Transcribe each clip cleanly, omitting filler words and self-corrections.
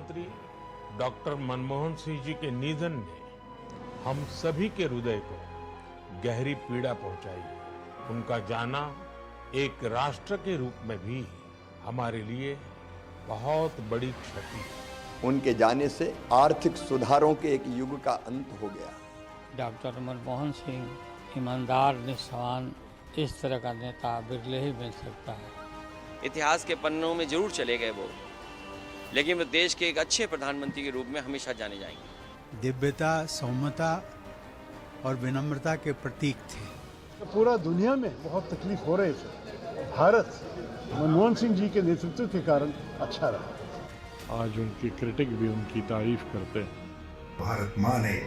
प्रधानमंत्री डॉक्टर मनमोहन सिंह जी के निधन ने हम सभी के हृदय को गहरी पीड़ा पहुंचाई है। उनका जाना एक राष्ट्र के रूप में भी हमारे लिए बहुत बड़ी क्षति है। उनके जाने से आर्थिक सुधारों के एक युग का अंत हो गया। डॉक्टर मनमोहन सिंह ईमानदार, निष्ठावान, इस तरह का नेता बिरले ही मिल सकता है। इतिहास के पन्नों में जरूर चले गए वो, लेकिन वो देश के एक अच्छे प्रधानमंत्री के रूप में हमेशा जाने जाएंगे। दिव्यता, सौम्यता और विनम्रता के प्रतीक थे। पूरा दुनिया में बहुत तकलीफ हो रही थी, भारत मनमोहन सिंह जी के नेतृत्व के कारण अच्छा रहा। आज उनके क्रिटिक भी उनकी तारीफ करते हैं। भारत माँ ने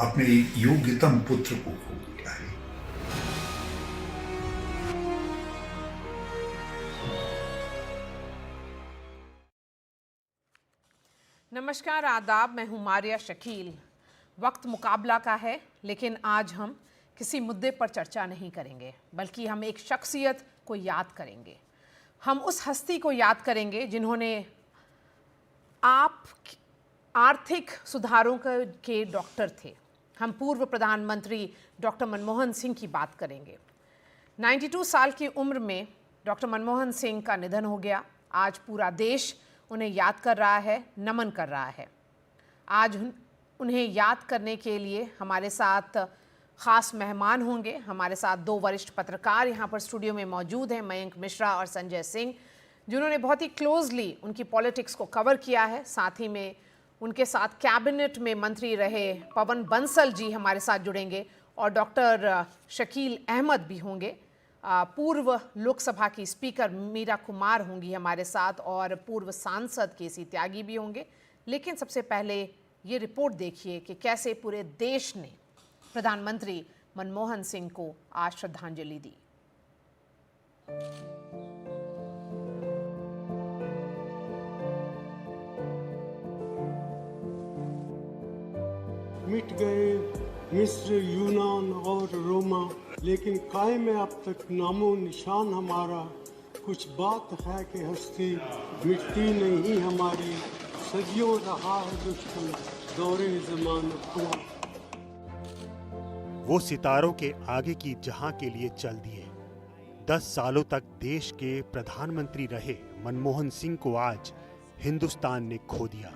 अपने योग्यतम पुत्र को खो दिया है। नमस्कार, आदाब। मैं हूं मारिया शकील। वक्त मुकाबला का है, लेकिन आज हम किसी मुद्दे पर चर्चा नहीं करेंगे, बल्कि हम एक शख्सियत को याद करेंगे। हम उस हस्ती को याद करेंगे जिन्होंने आर्थिक सुधारों के डॉक्टर थे। हम पूर्व प्रधानमंत्री डॉक्टर मनमोहन सिंह की बात करेंगे। 92 साल की उम्र में डॉक्टर मनमोहन सिंह का निधन हो गया। आज पूरा देश उन्हें याद कर रहा है, नमन कर रहा है। आज उन्हें याद करने के लिए हमारे साथ ख़ास मेहमान होंगे। हमारे साथ दो वरिष्ठ पत्रकार यहाँ पर स्टूडियो में मौजूद हैं, मयंक मिश्रा और संजय सिंह, जिन्होंने बहुत ही क्लोजली उनकी पॉलिटिक्स को कवर किया है। साथ ही में उनके साथ कैबिनेट में मंत्री रहे पवन बंसल जी हमारे साथ जुड़ेंगे और डॉक्टर शकील अहमद भी होंगे। पूर्व लोकसभा की स्पीकर मीरा कुमार होंगी हमारे साथ और पूर्व सांसद केसी त्यागी भी होंगे। लेकिन सबसे पहले ये रिपोर्ट देखिए कि कैसे पूरे देश ने प्रधानमंत्री मनमोहन सिंह को आज श्रद्धांजलि दी। मिट गए मिस्र, यूनान और रोमा, लेकिन कायम है अब तक नामो निशान हमारा। कुछ बात है कि हस्ती मिटती नहीं हमारी, सदियों रहा है दुश्मन दौरे ज़माना हुआ। वो सितारों के आगे की जहां के लिए चल दिए। 10 सालों तक देश के प्रधानमंत्री रहे मनमोहन सिंह को आज हिंदुस्तान ने खो दिया।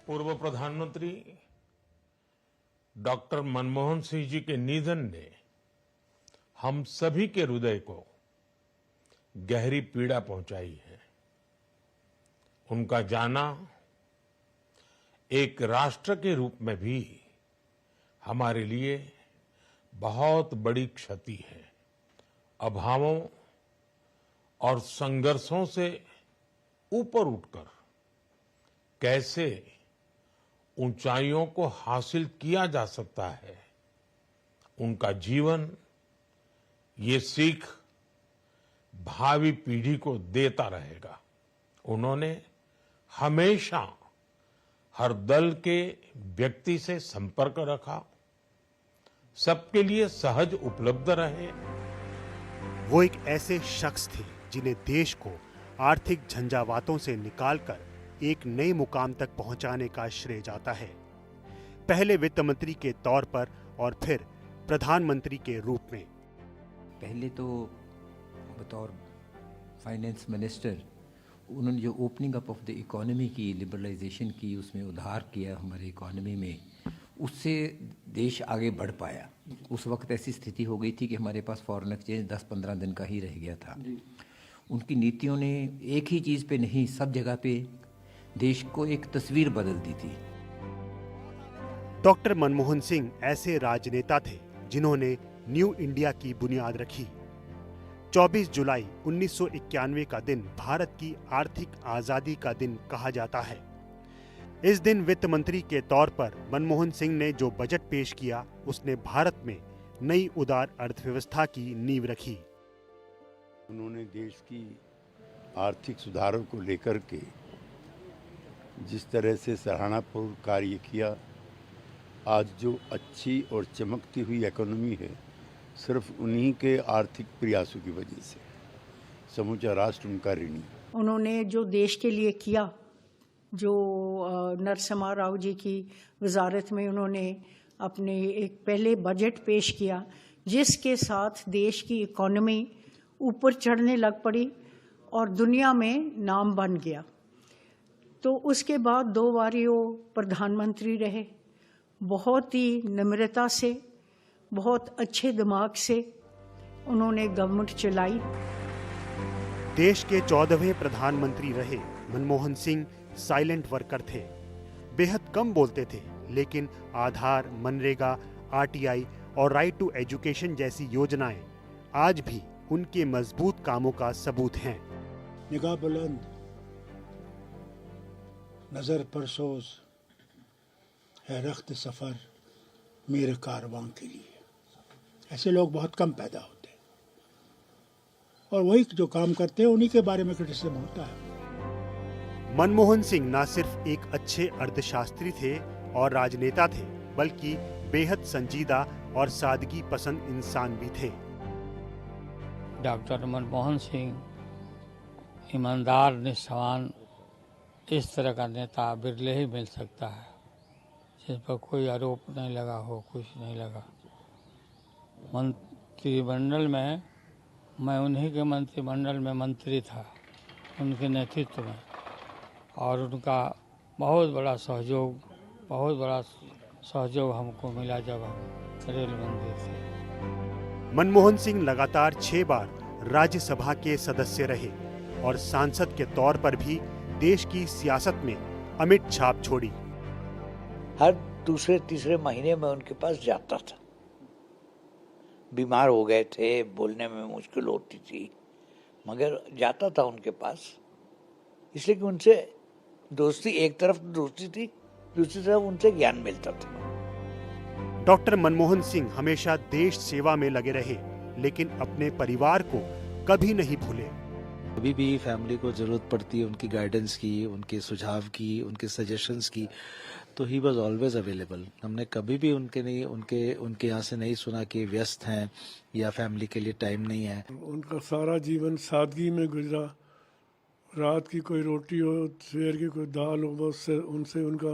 पूर्व प्रधानमंत्री डॉक्टर मनमोहन सिंह जी के निधन ने हम सभी के हृदय को गहरी पीड़ा पहुंचाई है। उनका जाना एक राष्ट्र के रूप में भी हमारे लिए बहुत बड़ी क्षति है। अभावों और संघर्षों से ऊपर उठकर कैसे ऊंचाइयों को हासिल किया जा सकता है, उनका जीवन ये सीख भावी पीढ़ी को देता रहेगा। उन्होंने हमेशा हर दल के व्यक्ति से संपर्क रखा, सबके लिए सहज उपलब्ध रहे। वो एक ऐसे शख्स थे जिन्हें देश को आर्थिक झंझावातों से निकालकर एक नए मुकाम तक पहुंचाने का श्रेय जाता है। पहले वित्त मंत्री के तौर पर और फिर प्रधानमंत्री के रूप में। पहले तो बतौर फाइनेंस मिनिस्टर उन्होंने जो opening up of the economy की, लिबरलाइजेशन की, उसमें उधार किया हमारे इकोनॉमी में, उससे देश आगे बढ़ पाया। उस वक्त ऐसी स्थिति हो गई थी कि हमारे पास फॉरेन एक्सचेंज 10-15 दिन का ही रह गया था। उनकी नीतियों ने एक ही चीज़ पे नहीं, सब जगह पे देश को एक तस्वीर बदल दी थी। डॉक्टर मनमोहन सिंह ऐसे राजनेता थे जिन्होंने न्यू इंडिया की बुनियाद रखी। 24 जुलाई 1991 का दिन भारत की आर्थिक आजादी का दिन कहा जाता है। इस दिन वित्त मंत्री के तौर पर मनमोहन सिंह ने जो बजट पेश किया, उसने भारत में नई उदार अर्थव्यवस्था की नींव रखी। उन्होंने देश की आर्थिक सुधारों को लेकर के जिस तरह से सराहनापूर्ण कार्य किया, आज जो अच्छी और चमकती हुई इकोनॉमी है, सिर्फ उन्हीं के आर्थिक प्रयासों की वजह से समूचा राष्ट्र उनका ऋणी। उन्होंने जो देश के लिए किया जो नरसिम्हा राव जी की वजारत में उन्होंने अपने एक पहले बजट पेश किया, जिसके साथ देश की इकोनॉमी ऊपर चढ़ने लग पड़ी और दुनिया में नाम बन गया। तो उसके बाद 2 बार वो प्रधानमंत्री रहे। बहुत ही नम्रता से, बहुत अच्छे दिमाग से उन्होंने गवर्नमेंट चलाई। देश के 14वें प्रधानमंत्री रहे मनमोहन सिंह साइलेंट वर्कर थे। बेहद कम बोलते थे, लेकिन आधार, मनरेगा, आरटीआई और राइट टू एजुकेशन जैसी योजनाएं आज भी उनके मजबूत कामों का सबूत हैं। निगाह बुलंद, नजर परसोज है रख्त सफर मेरे कारवां के लिए। ऐसे लोग बहुत कम पैदा होते हैं और वही जो काम करते हैं उन्हीं के बारे में क्रिटिसिज्म होता है। मनमोहन सिंह न सिर्फ एक अच्छे अर्थशास्त्री थे और राजनेता थे, बल्कि बेहद संजीदा और सादगी पसंद इंसान भी थे। डॉक्टर मनमोहन सिंह ईमानदार, निष्ठावान, इस तरह का नेता बिरले ही मिल सकता है जिस पर कोई आरोप नहीं लगा हो, कुछ नहीं लगा। मंत्रिमंडल में मैं उन्हीं के मंत्रिमंडल में मंत्री था, उनके नेतृत्व में, और उनका बहुत बड़ा सहयोग हमको मिला जब हम रेल मंत्री थे। मनमोहन सिंह लगातार 6 बार राज्यसभा के सदस्य रहे और सांसद के तौर पर भी देश की सियासत में अमिट छाप छोड़ी। हर दूसरे तीसरे महीने में उनके पास जाता था। बीमार हो गए थे, बोलने में मुश्किल होती थी, मगर जाता था उनके पास, इसलिए कि उनसे दोस्ती, एक तरफ दोस्ती थी, दूसरी तरफ उनसे ज्ञान मिलता था। डॉक्टर मनमोहन सिंह हमेशा देश सेवा में लगे रहे, लेकिन अपने परिवार को कभी नहीं भूले। कभी भी फैमिली को जरूरत पड़ती है उनकी गाइडेंस की, उनके सुझाव की, उनके सजेशंस की, तो ही वॉज ऑलवेज अवेलेबल। हमने कभी भी उनके यहाँ से नहीं सुना कि व्यस्त हैं या फैमिली के लिए टाइम नहीं है। उनका सारा जीवन सादगी में गुजरा। रात की कोई रोटी हो, सवेर की कोई दाल हो, उससे उनसे उनका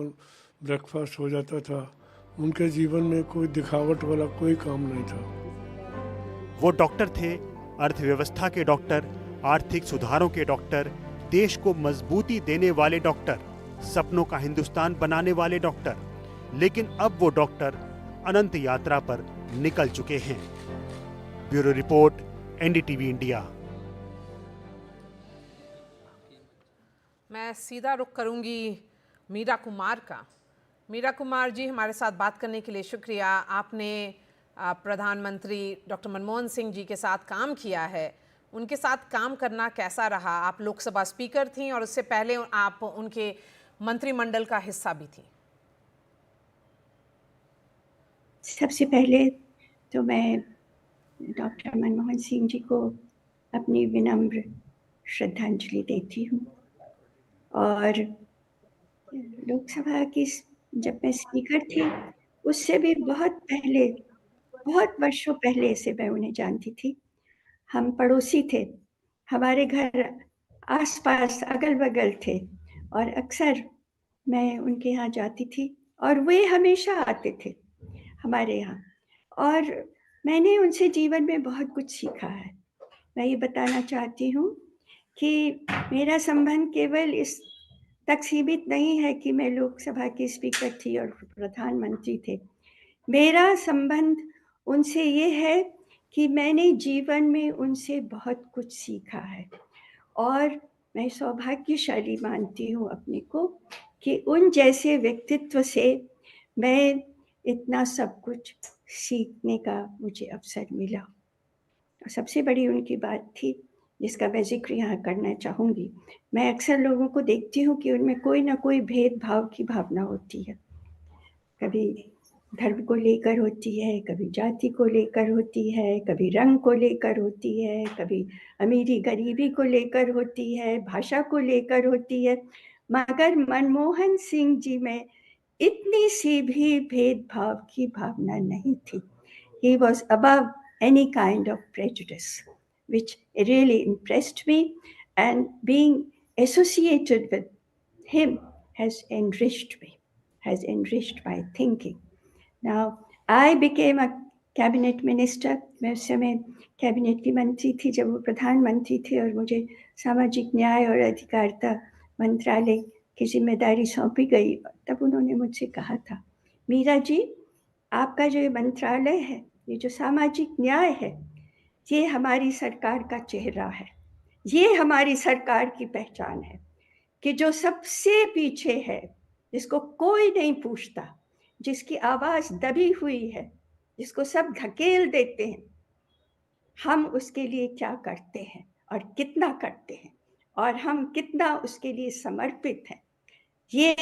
ब्रेकफास्ट हो जाता था। उनके जीवन में कोई दिखावट वाला कोई काम नहीं था। वो डॉक्टर थे, अर्थव्यवस्था के डॉक्टर, आर्थिक सुधारों के डॉक्टर, देश को मजबूती देने वाले डॉक्टर, सपनों का हिंदुस्तान बनाने वाले डॉक्टर। लेकिन अब वो डॉक्टर अनंत यात्रा पर निकल चुके हैं। Bureau report, NDTV India. मैं सीधा रुख करूंगी मीरा कुमार का। मीरा कुमार जी, हमारे साथ बात करने के लिए शुक्रिया। आपने प्रधानमंत्री डॉक्टर मनमोहन सिंह जी के साथ काम किया है, उनके साथ काम करना कैसा रहा? आप लोकसभा स्पीकर थीं और उससे पहले आप उनके मंत्रिमंडल का हिस्सा भी थी। सबसे पहले तो मैं डॉक्टर मनमोहन सिंह जी को अपनी विनम्र श्रद्धांजलि देती हूँ। और लोकसभा की जब मैं स्पीकर थी, उससे भी बहुत पहले, बहुत वर्षों पहले से मैं उन्हें जानती थी। हम पड़ोसी थे, हमारे घर आसपास अगल बगल थे और अक्सर मैं उनके यहाँ जाती थी और वे हमेशा आते थे हमारे यहाँ, और मैंने उनसे जीवन में बहुत कुछ सीखा है। मैं ये बताना चाहती हूँ कि मेरा संबंध केवल इस तक सीमित नहीं है कि मैं लोकसभा की स्पीकर थी और प्रधानमंत्री थे। मेरा संबंध उनसे ये है कि मैंने जीवन में उनसे बहुत कुछ सीखा है और मैं सौभाग्यशाली मानती हूँ अपने को कि उन जैसे व्यक्तित्व से मैं इतना सब कुछ सीखने का मुझे अवसर मिला। और सबसे बड़ी उनकी बात थी जिसका मैं जिक्र यहाँ करना चाहूँगी। मैं अक्सर लोगों को देखती हूँ कि उनमें कोई ना कोई भेदभाव की भावना होती है। कभी धर्म को लेकर होती है, कभी जाति को लेकर होती है, कभी रंग को लेकर होती है, कभी अमीरी गरीबी को लेकर होती है, भाषा को लेकर होती है। मगर मनमोहन सिंह जी में इतनी सी भी भेदभाव की भावना नहीं थी। He was above any kind of prejudice, which really impressed me, and being associated with him has enriched me, has enriched my thinking. Now, I became a cabinet minister. मैं उस समय कैबिनेट की मंत्री थी जब वो प्रधानमंत्री थे और मुझे सामाजिक न्याय और अधिकारिता मंत्रालय की जिम्मेदारी सौंपी गई। तब उन्होंने मुझसे कहा था, मीरा जी, आपका जो ये मंत्रालय है, ये जो सामाजिक न्याय है, ये हमारी सरकार का चेहरा है, ये हमारी सरकार की पहचान है कि जो सबसे पीछे है, जिसको कोई नहीं पूछता, जिसकी आवाज़ दबी हुई है, जिसको सब धकेल देते हैं, हम उसके लिए क्या करते हैं और कितना करते हैं और हम कितना उसके लिए समर्पित हैं, ये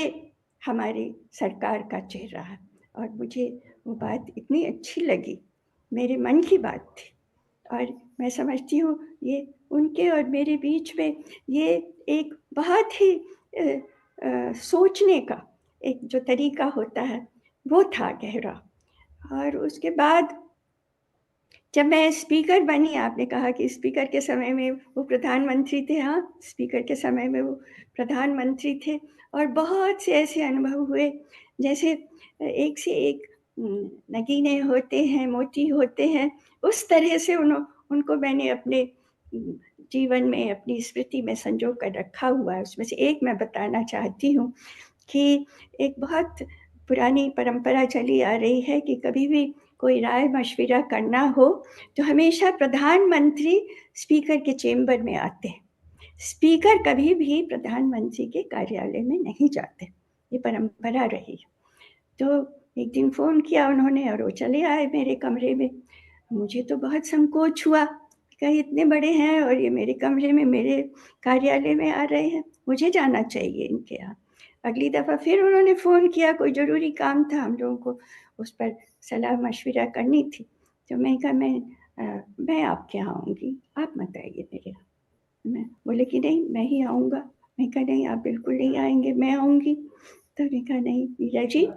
हमारी सरकार का चेहरा है। और मुझे वो बात इतनी अच्छी लगी, मेरे मन की बात थी और मैं समझती हूँ ये उनके और मेरे बीच में ये एक बहुत ही सोचने का एक जो तरीका होता है वो था गहरा। और उसके बाद जब मैं स्पीकर बनी, आपने कहा कि स्पीकर के समय में वो प्रधानमंत्री थे। हाँ, स्पीकर के समय में वो प्रधानमंत्री थे और बहुत से ऐसे अनुभव हुए जैसे एक से एक नगीने होते हैं, मोती होते हैं, उस तरह से उनको मैंने अपने जीवन में, अपनी स्मृति में संजो कर रखा हुआ है। उसमें से एक मैं बताना चाहती हूँ कि एक बहुत पुरानी परंपरा चली आ रही है कि कभी भी कोई राय मशविरा करना हो तो हमेशा प्रधानमंत्री स्पीकर के चेंबर में आते हैं। स्पीकर कभी भी प्रधानमंत्री के कार्यालय में नहीं जाते, ये परंपरा रही। तो एक दिन फ़ोन किया उन्होंने और वो चले आए मेरे कमरे में। मुझे तो बहुत संकोच हुआ, कहीं इतने बड़े हैं और ये मेरे कमरे में, मेरे कार्यालय में आ रहे हैं, मुझे जाना चाहिए इनके यहाँ। अगली दफ़ा फिर उन्होंने फ़ोन किया, कोई ज़रूरी काम था, हम लोगों को उस पर सलाह मशविरा करनी थी। तो मैं कहा मैं आपके यहाँ आऊँगी, आप मत आइए मेरे यहाँ। मैं बोले कि नहीं, मैं ही आऊँगा। मैं कहा नहीं, आप बिल्कुल नहीं आएंगे, मैं आऊँगी। तो मैंने कहा नहीं मीरा जी,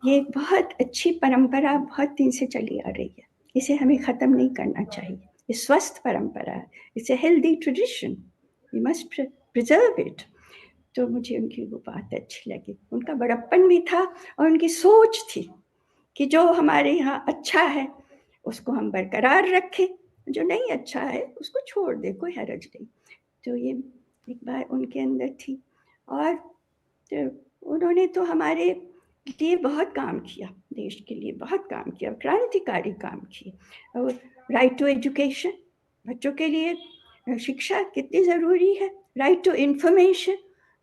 ये एक बहुत अच्छी परंपरा बहुत दिन से चली आ रही है, इसे हमें ख़त्म नहीं करना चाहिए। ये स्वस्थ परंपरा है, it's a healthy tradition, we must preserve it. तो मुझे उनकी वो बात अच्छी लगी, उनका बड़प्पन भी था और उनकी सोच थी कि जो हमारे यहाँ अच्छा है उसको हम बरकरार रखें, जो नहीं अच्छा है उसको छोड़ दे, कोई हर्ज नहीं। तो ये एक बात उनके अंदर थी। और तो उन्होंने तो हमारे लिए बहुत काम किया, देश के लिए बहुत काम किया, क्रांतिकारी काम किए। और राइट टू एजुकेशन, बच्चों के लिए शिक्षा कितनी ज़रूरी है, राइट टू इन्फॉर्मेशन,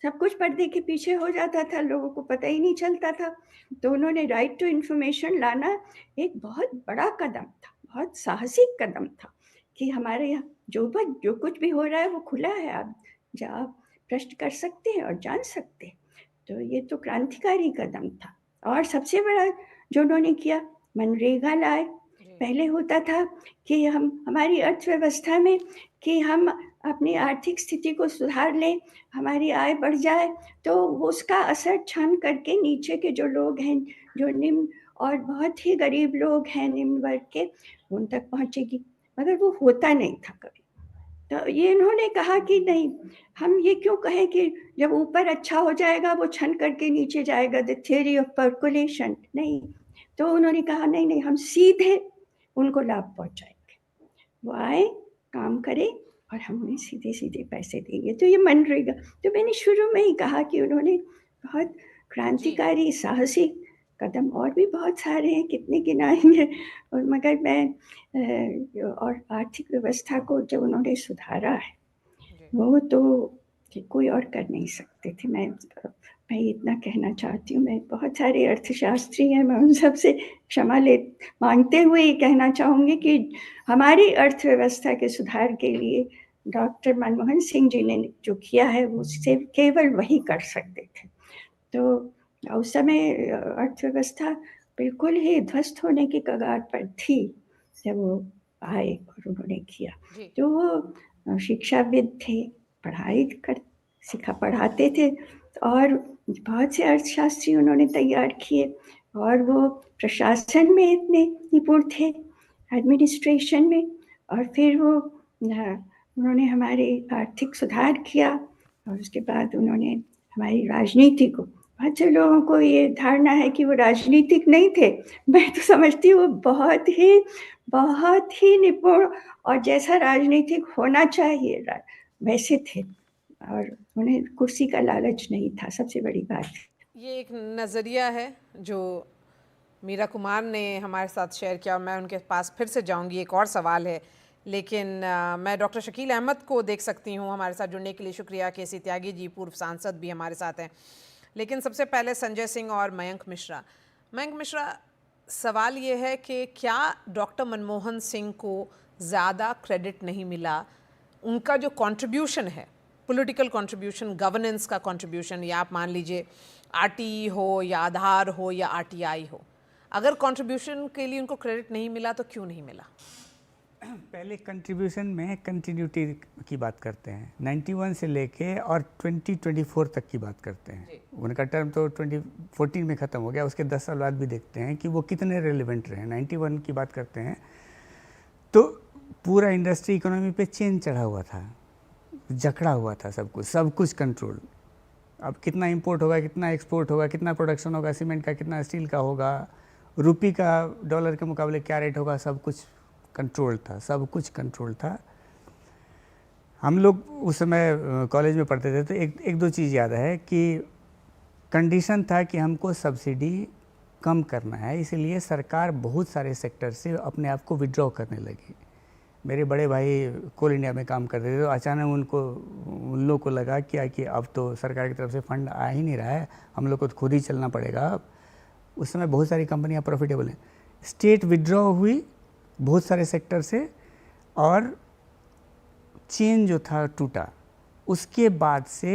सब कुछ पर्दे के पीछे हो जाता था, लोगों को पता ही नहीं चलता था। तो उन्होंने राइट टू इन्फॉर्मेशन लाना एक बहुत बड़ा कदम था, बहुत साहसिक कदम था कि हमारे यहाँ जो कुछ भी हो रहा है वो खुला है, आप प्रश्न कर सकते हैं और जान सकते हैं। तो ये तो क्रांतिकारी कदम था। और सबसे बड़ा जो उन्होंने किया, मनरेगा लाए। पहले होता था कि हमारी अर्थव्यवस्था में कि हम अपनी आर्थिक स्थिति को सुधार लें, हमारी आय बढ़ जाए, तो उसका असर छन करके नीचे के जो लोग हैं, जो निम्न और बहुत ही गरीब लोग हैं, निम्न वर्ग के, उन तक पहुँचेगी। मगर वो होता नहीं था कभी। तो ये इन्होंने कहा कि नहीं, हम ये क्यों कहें कि जब ऊपर अच्छा हो जाएगा वो छन करके नीचे जाएगा, द थ्योरी ऑफ पर्कुलेशन, नहीं। तो उन्होंने कहा नहीं, हम सीधे उनको लाभ पहुंचाएंगे, वो आए, काम करें और हम उन्हें सीधे सीधे पैसे देंगे। तो ये मनरेगा, तो मैंने शुरू में ही कहा कि उन्होंने बहुत क्रांतिकारी साहसिक कदम, और भी बहुत सारे हैं, कितने गिनाएंगे। और मगर मैं और आर्थिक व्यवस्था को जब उन्होंने सुधारा है, वो तो कोई और कर नहीं सकते थे। मैं इतना कहना चाहती हूँ। मैं बहुत सारे अर्थशास्त्री हैं, मैं उन सब से क्षमा मांगते हुए ये कहना चाहूँगी कि हमारी अर्थव्यवस्था के सुधार के लिए डॉक्टर मनमोहन सिंह जी ने जो किया है वो सिर्फ केवल वही कर सकते थे। तो उस समय अर्थव्यवस्था बिल्कुल ही ध्वस्त होने की कगार पर थी जब वो आए और उन्होंने किया। तो वो शिक्षाविद थे, पढ़ाते थे और बहुत से अर्थशास्त्री उन्होंने तैयार किए, और वो प्रशासन में इतने निपुण थे, एडमिनिस्ट्रेशन में। और फिर उन्होंने हमारे आर्थिक सुधार किया और उसके बाद उन्होंने हमारी राजनीति को। बहुत से लोगों को ये धारणा है कि वो राजनीतिक नहीं थे। मैं तो समझती हूँ बहुत ही निपुण और जैसा राजनीतिक होना चाहिए वैसे थे, और उन्हें कुर्सी का लालच नहीं था, सबसे बड़ी बात। ये एक नज़रिया है जो मीरा कुमार ने हमारे साथ शेयर किया और मैं उनके पास फिर से जाऊंगी, एक और सवाल है, लेकिन मैं डॉक्टर शकील अहमद को देख सकती हूँ हमारे साथ जुड़ने के लिए। शुक्रिया। केसी त्यागी जी पूर्व सांसद भी हमारे साथ हैं, लेकिन सबसे पहले संजय सिंह और मयंक मिश्रा। मयंक मिश्रा, सवाल ये है कि क्या डॉक्टर मनमोहन सिंह को ज़्यादा क्रेडिट नहीं मिला? उनका जो कंट्रीब्यूशन है, पॉलिटिकल कंट्रीब्यूशन, गवर्नेंस का कंट्रीब्यूशन, या आप मान लीजिए आरटीई हो या आधार हो या आरटीआई हो, अगर कंट्रीब्यूशन के लिए उनको क्रेडिट नहीं मिला तो क्यों नहीं मिला? पहले कंट्रीब्यूशन में कंटिन्यूटी की बात करते हैं, 91 से लेके और 2024 तक की बात करते हैं। उनका टर्म तो 2014 में ख़त्म हो गया, उसके 10 साल बाद भी देखते हैं कि वो कितने रेलिवेंट रहे। 91 की बात करते हैं तो पूरा इंडस्ट्री इकोनॉमी पे चेन चढ़ा हुआ था, जकड़ा हुआ था सब कुछ कंट्रोल। अब कितना इंपोर्ट होगा, कितना एक्सपोर्ट होगा, कितना प्रोडक्शन होगा सीमेंट का, कितना स्टील का होगा, रुपये का डॉलर के मुकाबले क्या रेट होगा, सब कुछ कंट्रोल था, सब कुछ कंट्रोल था। हम लोग उस समय कॉलेज में पढ़ते थे तो एक दो चीज़ याद है कि कंडीशन था कि हमको सब्सिडी कम करना है, इसलिए सरकार बहुत सारे सेक्टर से अपने आप को विड्रॉ करने लगी। मेरे बड़े भाई कोल इंडिया में काम करते थे तो अचानक उन लोग को लगा कि अब तो सरकार की तरफ से फंड आ ही नहीं रहा है, हम लोग को तो खुद ही चलना पड़ेगा। उस समय बहुत सारी कंपनियां प्रॉफिटेबल हैं, स्टेट विड्रॉ हुई बहुत सारे सेक्टर से और चेन जो था टूटा। उसके बाद से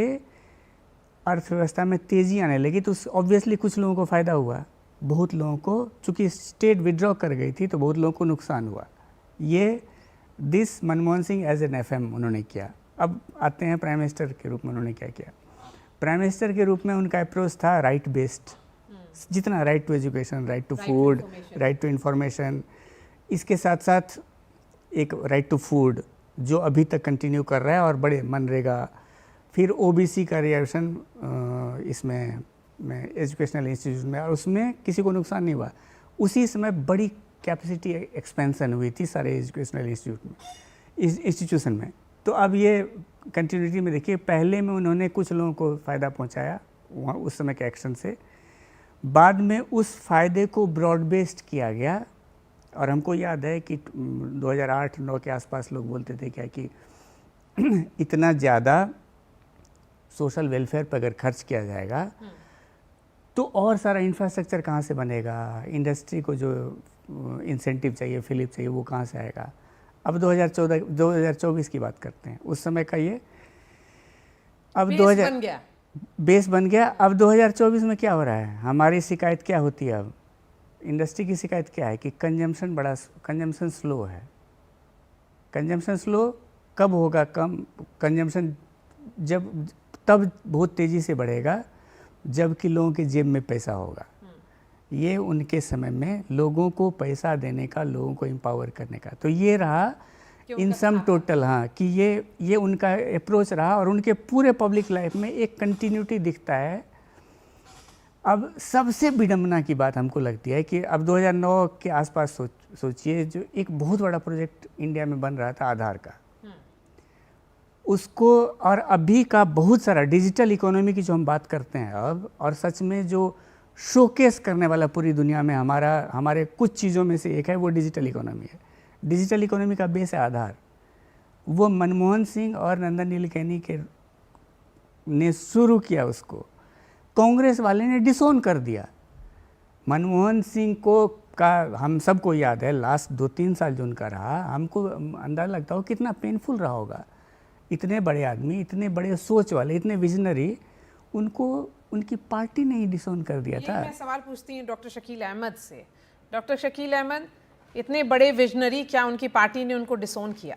अर्थव्यवस्था में तेज़ी आने लगी तो ऑब्वियसली कुछ लोगों को फ़ायदा हुआ, बहुत लोगों को, चूँकि स्टेट विड्रॉ कर गई थी तो बहुत लोगों को नुकसान हुआ। ये this Manmohan Singh as an FM उन्होंने किया। अब आते हैं प्राइम मिनिस्टर के रूप में उन्होंने क्या किया। प्राइम मिनिस्टर के रूप में उनका अप्रोच था राइट बेस्ड, जितना right to education, right to food, right to information, इसके साथ साथ एक राइट टू फूड जो अभी तक कंटिन्यू कर रहा है और बड़े मनरेगा, फिर OBC का रिजर्वेशन इसमें एजुकेशनल इंस्टीट्यूट में, और उसमें किसी को नुकसान नहीं हुआ। उसी समय बड़ी कैपेसिटी एक्सपेंशन हुई थी सारे एजुकेशनल इंस्टीट्यूशन में। तो अब ये कंटिन्यूटी में देखिए, पहले में उन्होंने कुछ लोगों को फ़ायदा पहुंचाया वहाँ उस समय के एक्शन से, बाद में उस फ़ायदे को ब्रॉड बेस्ड किया गया। और हमको याद है कि 2008-9 के आसपास लोग बोलते थे क्या कि इतना ज़्यादा सोशल वेलफेयर पर अगर खर्च किया जाएगा तो और सारा इंफ्रास्ट्रक्चर कहाँ से बनेगा, इंडस्ट्री को जो इंसेंटिव चाहिए, फिलिप चाहिए, वो कहाँ से आएगा। अब 2024 की बात करते हैं, उस समय का ये अब बेस बन गया। अब 2024 में क्या हो रहा है, हमारी शिकायत क्या होती है, अब इंडस्ट्री की शिकायत क्या है कि कंजम्पशन स्लो है। कंजम्पशन स्लो कब होगा कम? कंजम्पशन तब बहुत तेज़ी से बढ़ेगा जबकि लोगों के जेब में पैसा होगा। ये उनके समय में लोगों को पैसा देने का, लोगों को एम्पावर करने का, तो ये रहा इन सम टोटल। हाँ, कि ये उनका अप्रोच रहा और उनके पूरे पब्लिक लाइफ में एक कंटिन्यूटी दिखता है। अब सबसे विडम्बना की बात हमको लगती है कि अब 2009 के आसपास सोचिए, जो एक बहुत बड़ा प्रोजेक्ट इंडिया में बन रहा था आधार का, उसको, और अभी का बहुत सारा डिजिटल इकोनॉमी की जो हम बात करते हैं अब, और सच में जो शोकेस करने वाला पूरी दुनिया में हमारे कुछ चीज़ों में से एक है, वो डिजिटल इकोनॉमी है। डिजिटल इकोनॉमी का बेस है आधार। वो मनमोहन सिंह और नंदन नीलेकैनी ने शुरू किया, उसको कांग्रेस वाले ने डिसोन कर दिया। मनमोहन सिंह का हम सबको याद है लास्ट 2-3 साल जो उनका रहा, हमको अंदाजा लगता हो कितना पेनफुल रहा होगा। इतने बड़े आदमी, इतने बड़े सोच वाले, इतने विजनरी, उनको उनकी पार्टी ने ही डिसोन कर दिया था। मैं सवाल पूछती हूँ डॉक्टर शकील अहमद से। डॉक्टर शकील अहमद, इतने बड़े विजनरी, क्या उनकी पार्टी ने उनको डिसोन किया?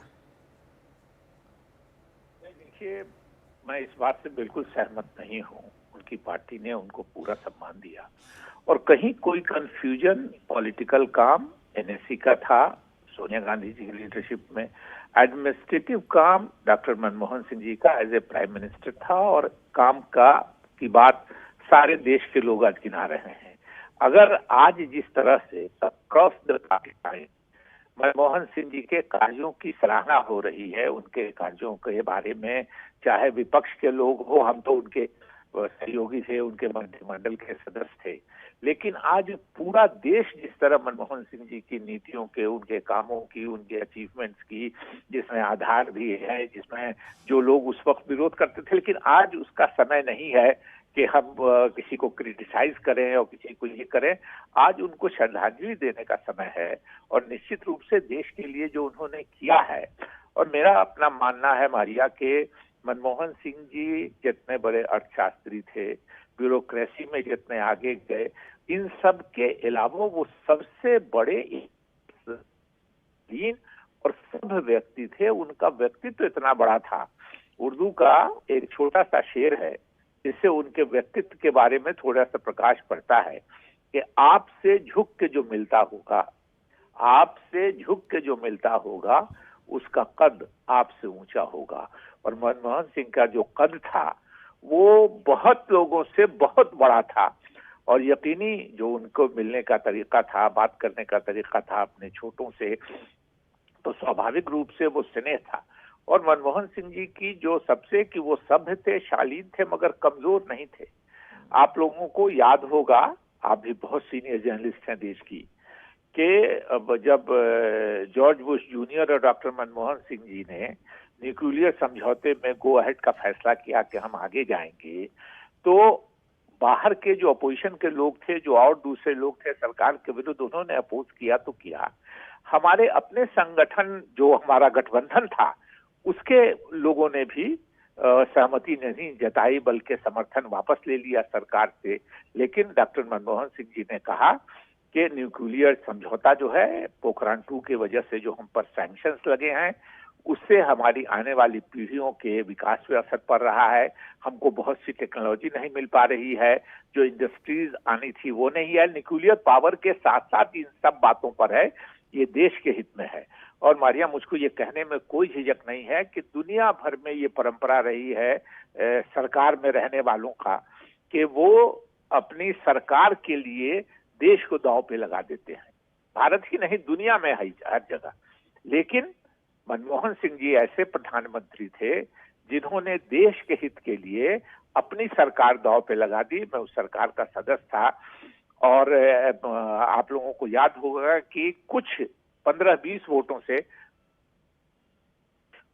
देखिए, मैं इस बात से बिल्कुल सहमत नहीं हूँ। उनकी पार्टी ने उनको पूरा सम्मान दिया और कहीं कोई कंफ्यूजन पॉलिटिकल काम NSC का था सोनिया गांधी जी की लीडरशिप में, एडमिनिस्ट्रेटिव काम डॉक्टर मनमोहन सिंह जी का एज ए प्राइम मिनिस्टर था, और काम का की बात सारे देश के लोग आज गिना रहे हैं। अगर आज जिस तरह से cross the party line Manmohan Singh ji के कार्यों की सराहना हो रही है, उनके कार्यों के बारे में चाहे विपक्ष के लोग हो, हम तो उनके सहयोगी थे, उनके मंत्रिमंडल के सदस्य थे, लेकिन आज पूरा देश जिस तरह मनमोहन सिंह जी की नीतियों के, उनके कामों की, उनके अचीवमेंट्स की, जिसमें आधार भी है, जिसमें जो लोग उस वक्त विरोध करते थे, लेकिन आज उसका समय नहीं है कि हम किसी को क्रिटिसाइज करें और किसी को ये करें। आज उनको श्रद्धांजलि देने का समय है और निश्चित रूप से देश के लिए जो उन्होंने किया है। और मेरा अपना मानना है मारिया के मनमोहन सिंह जी जितने बड़े अर्थशास्त्री थे, ब्यूरोक्रेसी में जितने आगे गए, इन सब के अलावा वो सबसे बड़े और सभ्य व्यक्ति थे। उनका व्यक्तित्व इतना बड़ा था। उर्दू का एक छोटा सा शेर है जिससे उनके व्यक्तित्व के बारे में थोड़ा सा प्रकाश पड़ता है कि आपसे झुक के जो मिलता होगा, आपसे झुक के जो मिलता होगा उसका कद आपसे ऊंचा होगा। और मनमोहन सिंह का जो कद था वो बहुत लोगों से बहुत बड़ा था और यकीनी जो उनको मिलने का तरीका था, बात करने का तरीका था अपने छोटों से, तो स्वाभाविक रूप से वो स्नेह था। और मनमोहन सिंह जी की जो सबसे कि वो सभ्य थे, शालीन थे, मगर कमजोर नहीं थे। आप लोगों को याद होगा, आप भी बहुत सीनियर जर्नलिस्ट हैं देश की, कि जब जॉर्ज बुश जूनियर और डॉक्टर मनमोहन सिंह जी ने न्यूक्लियर समझौते में गो अहेड का फैसला किया कि हम आगे जाएंगे, तो बाहर के जो अपोजिशन के लोग थे, जो और दूसरे लोग थे सरकार के विरुद्ध, उन्होंने अपोज किया तो किया। हमारे अपने संगठन जो हमारा गठबंधन था उसके लोगों ने भी सहमति नहीं जताई, बल्कि समर्थन वापस ले लिया सरकार से। लेकिन डॉक्टर मनमोहन सिंह जी ने कहा कि न्यूक्लियर समझौता जो है, पोखरण 2 की वजह से जो हम पर सैंक्शंस लगे हैं, उससे हमारी आने वाली पीढ़ियों के विकास पे असर पड़ रहा है। हमको बहुत सी टेक्नोलॉजी नहीं मिल पा रही है, जो इंडस्ट्रीज आनी थी वो नहीं है। न्यूक्लियर पावर के साथ साथ इन सब बातों पर है, ये देश के हित में है। और मारिया, मुझको ये कहने में कोई झिझक नहीं है कि दुनिया भर में ये परंपरा रही है सरकार में रहने वालों का कि वो अपनी सरकार के लिए देश को दांव पे लगा देते हैं। भारत ही नहीं, दुनिया में है हर जगह। लेकिन मनमोहन सिंह जी ऐसे प्रधानमंत्री थे जिन्होंने देश के हित के लिए अपनी सरकार दांव पे लगा दी। मैं उस सरकार का सदस्य था और आप लोगों को याद होगा कि कुछ 15-20 वोटों से,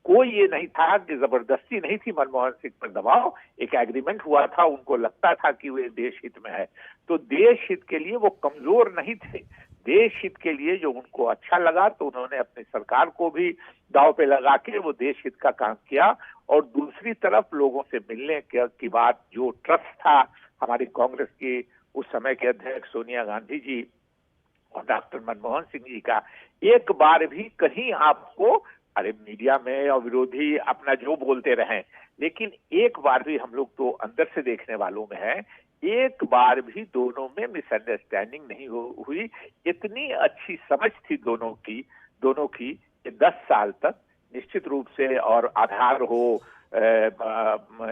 कोई ये नहीं था कि जबरदस्ती नहीं थी मनमोहन सिंह पर दबाव, एक एग्रीमेंट हुआ था, उनको लगता था कि वे देश हित में है, तो देश हित के लिए वो कमजोर नहीं थे। देश हित के लिए जो उनको अच्छा लगा तो उन्होंने अपनी सरकार को भी दांव पे लगा के वो देश हित का काम किया। और दूसरी तरफ लोगों से मिलने की बात, जो ट्रस्ट था हमारी कांग्रेस की उस समय के अध्यक्ष सोनिया गांधी जी और डॉक्टर मनमोहन सिंह जी का, एक बार भी कहीं आपको, अरे मीडिया में और विरोधी अपना जो बोलते रहें, लेकिन एक बार भी, हम लोग तो अंदर से देखने वालों में हैं, एक बार भी दोनों में मिसअंडरस्टैंडिंग नहीं हुई। इतनी अच्छी समझ थी दोनों की 10 साल तक निश्चित रूप से, और आधार हो,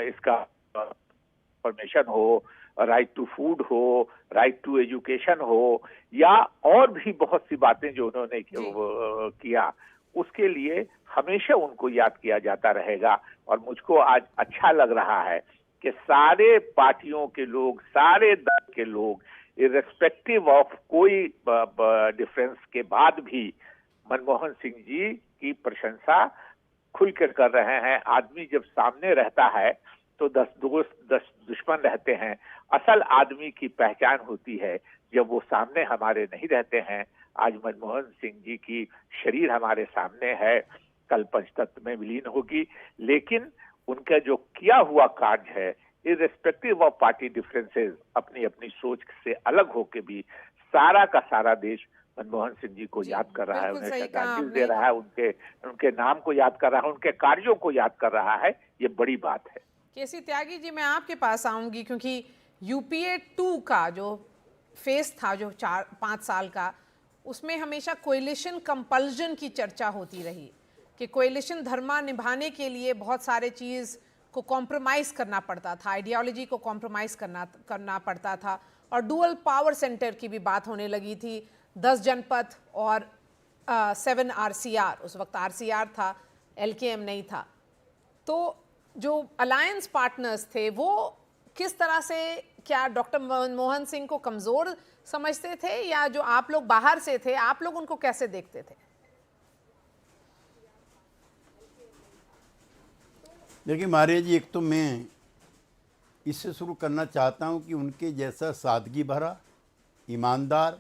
इसका इंफॉर्मेशन हो, राइट टू फूड हो, राइट टू एजुकेशन हो, या और भी बहुत सी बातें जो उन्होंने किया, उसके लिए हमेशा उनको याद किया जाता रहेगा। और मुझको आज अच्छा लग रहा है कि सारे पार्टियों के लोग, सारे दल के लोग, इर्रेस्पेक्टिव ऑफ कोई डिफरेंस के बाद भी मनमोहन सिंह जी की प्रशंसा खुलकर कर रहे हैं। आदमी जब सामने रहता है तो 10 दोस्त 10 दुश्मन रहते हैं। असल आदमी की पहचान होती है जब वो सामने हमारे नहीं रहते हैं। आज मनमोहन सिंह जी की शरीर हमारे सामने है, कल पंचतत्व में विलीन होगी, लेकिन उनका जो किया हुआ कार्य है, इर्रेस्पेक्टिव ऑफ पार्टी डिफरेंसेस, अपनी अपनी सोच से अलग होके भी सारा का सारा देश मनमोहन सिंह जी को याद कर रहा है, उन्हें श्रद्धांजलि दे रहा है, उनके नाम को याद कर रहा है, उनके कार्यों को याद कर रहा है। ये बड़ी बात है। केसी त्यागी जी, मैं आपके पास आऊंगी क्योंकि यूपीए 2 का जो फेस था, जो 4-5 साल का, उसमें हमेशा कोएलिशन कंपल्जन की चर्चा होती रही कि कोएलिशन धर्मा निभाने के लिए बहुत सारे चीज़ को कॉम्प्रोमाइज़ करना पड़ता था, आइडियोलॉजी को कॉम्प्रोमाइज़ करना पड़ता था, और डुअल पावर सेंटर की भी बात होने लगी थी, 10 जनपद और 7 RCR, उस वक्त RCR था, LKM नहीं था। तो जो अलायंस पार्टनर्स थे वो किस तरह से, क्या डॉक्टर मनमोहन सिंह को कमज़ोर समझते थे, या जो आप लोग बाहर से थे, आप लोग उनको कैसे देखते थे? देखिए मारिया जी, एक तो मैं इससे शुरू करना चाहता हूं कि उनके जैसा सादगी भरा, ईमानदार,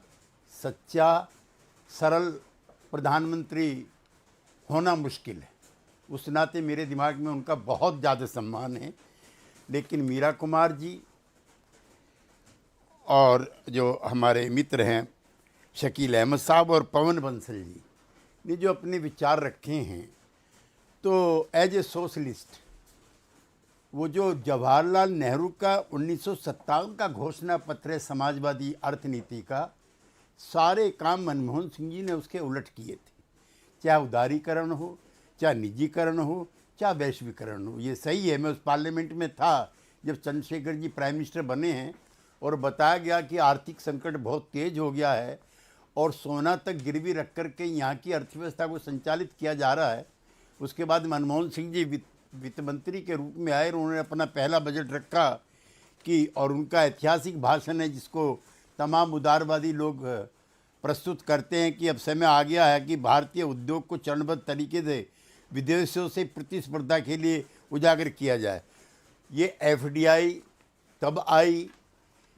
सच्चा, सरल प्रधानमंत्री होना मुश्किल है। उस नाते मेरे दिमाग में उनका बहुत ज़्यादा सम्मान है। लेकिन मीरा कुमार जी और जो हमारे मित्र हैं शकील अहमद साहब और पवन बंसल जी ने जो अपने विचार रखे हैं, तो एज ए सोशलिस्ट वो जो जवाहरलाल नेहरू का 1957 का घोषणा पत्र है समाजवादी अर्थनीति का, सारे काम मनमोहन सिंह जी ने उसके उलट किए थे। चाहे उदारीकरण हो, चाहे निजीकरण हो, चाहे वैश्वीकरण हो। ये सही है, मैं उस पार्लियामेंट में था जब चंद्रशेखर जी प्राइम मिनिस्टर बने हैं और बताया गया कि आर्थिक संकट बहुत तेज हो गया है और सोना तक गिरवी रख कर के यहाँ की अर्थव्यवस्था को संचालित किया जा रहा है। उसके बाद मनमोहन सिंह जी वित्त मंत्री के रूप में आए, उन्होंने अपना पहला बजट रखा कि, और उनका ऐतिहासिक भाषण है जिसको तमाम उदारवादी लोग प्रस्तुत करते हैं कि अब समय आ गया है कि भारतीय उद्योग को चरणबद्ध तरीके से विदेशों से प्रतिस्पर्धा के लिए उजागर किया जाए। ये FDI तब आई,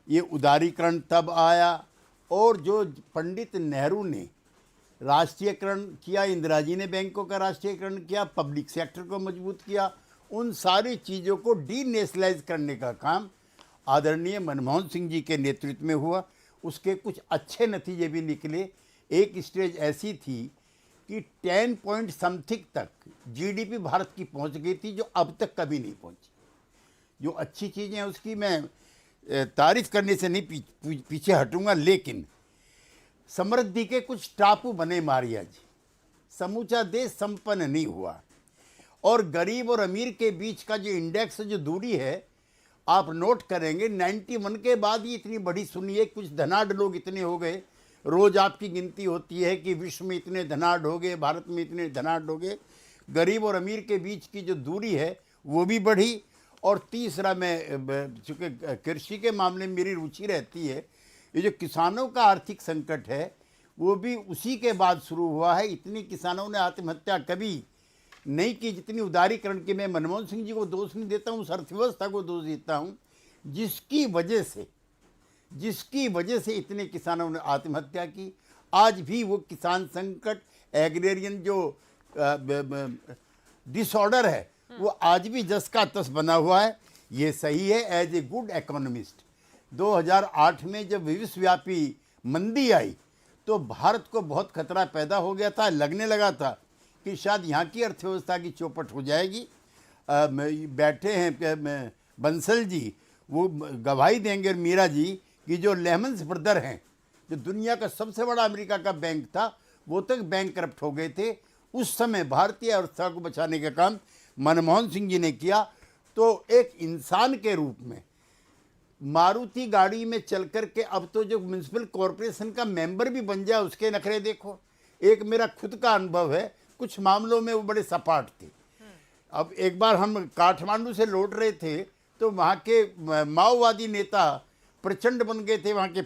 ये उदारीकरण तब आया, और जो पंडित नेहरू ने राष्ट्रीयकरण किया, इंदिरा जी ने बैंकों का राष्ट्रीयकरण किया, पब्लिक सेक्टर को मजबूत किया, उन सारी चीज़ों को डीनेशनलाइज करने का काम आदरणीय मनमोहन सिंह जी के नेतृत्व में हुआ। उसके कुछ अच्छे नतीजे भी निकले। एक स्टेज ऐसी थी कि 10 पॉइंट समथिंग तक GDP भारत की पहुंच गई थी, जो अब तक कभी नहीं पहुंची। जो अच्छी चीज़ें हैं उसकी मैं तारीफ करने से नहीं पीछे हटूंगा, लेकिन समृद्धि के कुछ टापू बने मारिया जी, समूचा देश संपन्न नहीं हुआ। और गरीब और अमीर के बीच का जो इंडेक्स, जो दूरी है, आप नोट करेंगे 91 के बाद ही इतनी बड़ी सुनिए, कुछ धनाढ़ लोग इतने हो गए, रोज़ आपकी गिनती होती है कि विश्व में इतने धनाढ़ हो गए, भारत में इतने धनाढ़ हो गए। गरीब और अमीर के बीच की जो दूरी है वो भी बढ़ी। और तीसरा, मैं चूँकि कृषि के मामले में मेरी रुचि रहती है, ये जो किसानों का आर्थिक संकट है वो भी उसी के बाद शुरू हुआ है। इतनी किसानों ने आत्महत्या कभी नहीं की जितनी उदारीकरण की। मैं मनमोहन सिंह जी को दोष नहीं देता हूँ, उस अर्थव्यवस्था को दोष देता हूँ जिसकी वजह से इतने किसानों ने आत्महत्या की। आज भी वो किसान संकट, एग्रेरियन जो डिसऑर्डर है, वो आज भी जस का तस बना हुआ है। ये सही है। एज ए गुड इकोनॉमिस्ट, 2008 में जब विश्वव्यापी मंदी आई तो भारत को बहुत खतरा पैदा हो गया था, लगने लगा था कि शायद यहाँ की अर्थव्यवस्था की चौपट हो जाएगी। बैठे हैं बंसल जी, वो गवाही देंगे, और मीरा जी कि जो लेमन्स ब्रदर हैं, जो दुनिया का सबसे बड़ा अमेरिका का बैंक था, वो तक बैंक करप्ट हो गए थे। उस समय भारतीय अर्थव्यवस्था को बचाने का काम मनमोहन सिंह जी ने किया। तो एक इंसान के रूप में मारुति गाड़ी में चल कर के अब तो जो म्यूनसिपल कॉरपोरेशन का मेंबर भी बन जाए, उसके नखरे देखो। एक मेरा खुद का अनुभव है, कुछ मामलों में वो बड़े सपाट थे। अब एक बार हम काठमांडू से लौट रहे थे तो वहाँ के माओवादी नेता प्रचंड बन गए थे, वहाँ के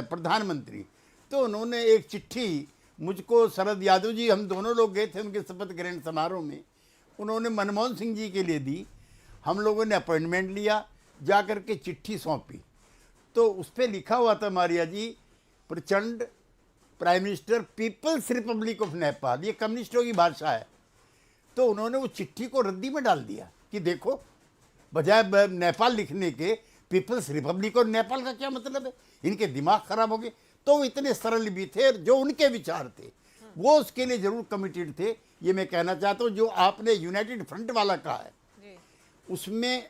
प्रधानमंत्री। तो उन्होंने एक चिट्ठी मुझको, शरद यादव जी, हम दोनों लोग गए थे उनके शपथ ग्रहण समारोह में, उन्होंने मनमोहन सिंह जी के लिए दी। हम लोगों ने अपॉइंटमेंट लिया, जा कर के चिट्ठी सौंपी, तो उस पर लिखा हुआ था, Maria ji, Prachanda prime minister people's republic of Nepal. ये कम्युनिस्टों की भाषा है। तो उन्होंने वो चिट्ठी को रद्दी में डाल दिया कि देखो, बजाय नेपाल लिखने के पीपल्स रिपब्लिक, और नेपाल का क्या मतलब है, इनके दिमाग खराब हो गए। तो वो इतने सरल भी थे, जो उनके विचार थे वो उसके लिए जरूर कमिटेड थे। ये मैं कहना चाहता हूँ। जो आपने यूनाइटेड फ्रंट वाला कहा है, उसमें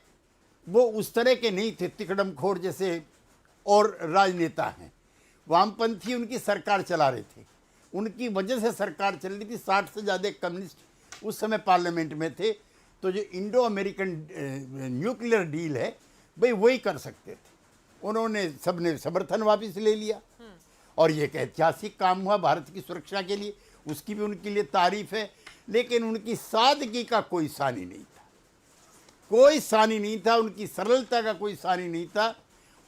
वो उस तरह के नहीं थे तिकड़मखोर जैसे और राजनेता हैं। वामपंथी उनकी सरकार चला रहे थे, उनकी वजह से सरकार चल रही थी। 60 से ज़्यादा कम्युनिस्ट उस समय पार्लियामेंट में थे। तो जो इंडो अमेरिकन न्यूक्लियर डील है भाई वही कर सकते थे। उन्होंने सबने समर्थन वापस ले लिया और ये एक ऐतिहासिक काम हुआ भारत की सुरक्षा के लिए, उसकी भी उनके लिए तारीफ है। लेकिन उनकी सादगी का कोई सानी नहीं था, कोई सानी नहीं था, उनकी सरलता का कोई सानी नहीं था।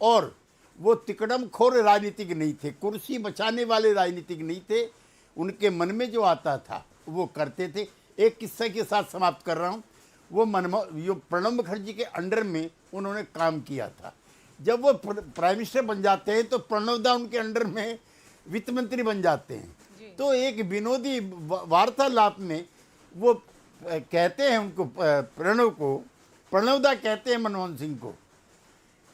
और वो तिकड़मखोर राजनीतिक नहीं थे, कुर्सी बचाने वाले राजनीतिक नहीं थे। उनके मन में जो आता था वो करते थे। एक किस्सा के साथ समाप्त कर रहा हूँ। वो प्रणब मुखर्जी के अंडर में उन्होंने काम किया था। जब वो प्राइम मिनिस्टर बन जाते हैं तो प्रणब दा उनके अंडर में वित्त मंत्री बन जाते हैं। तो एक विनोदी वार्तालाप में वो कहते हैं उनको, प्रणब दा कहते हैं मनमोहन सिंह को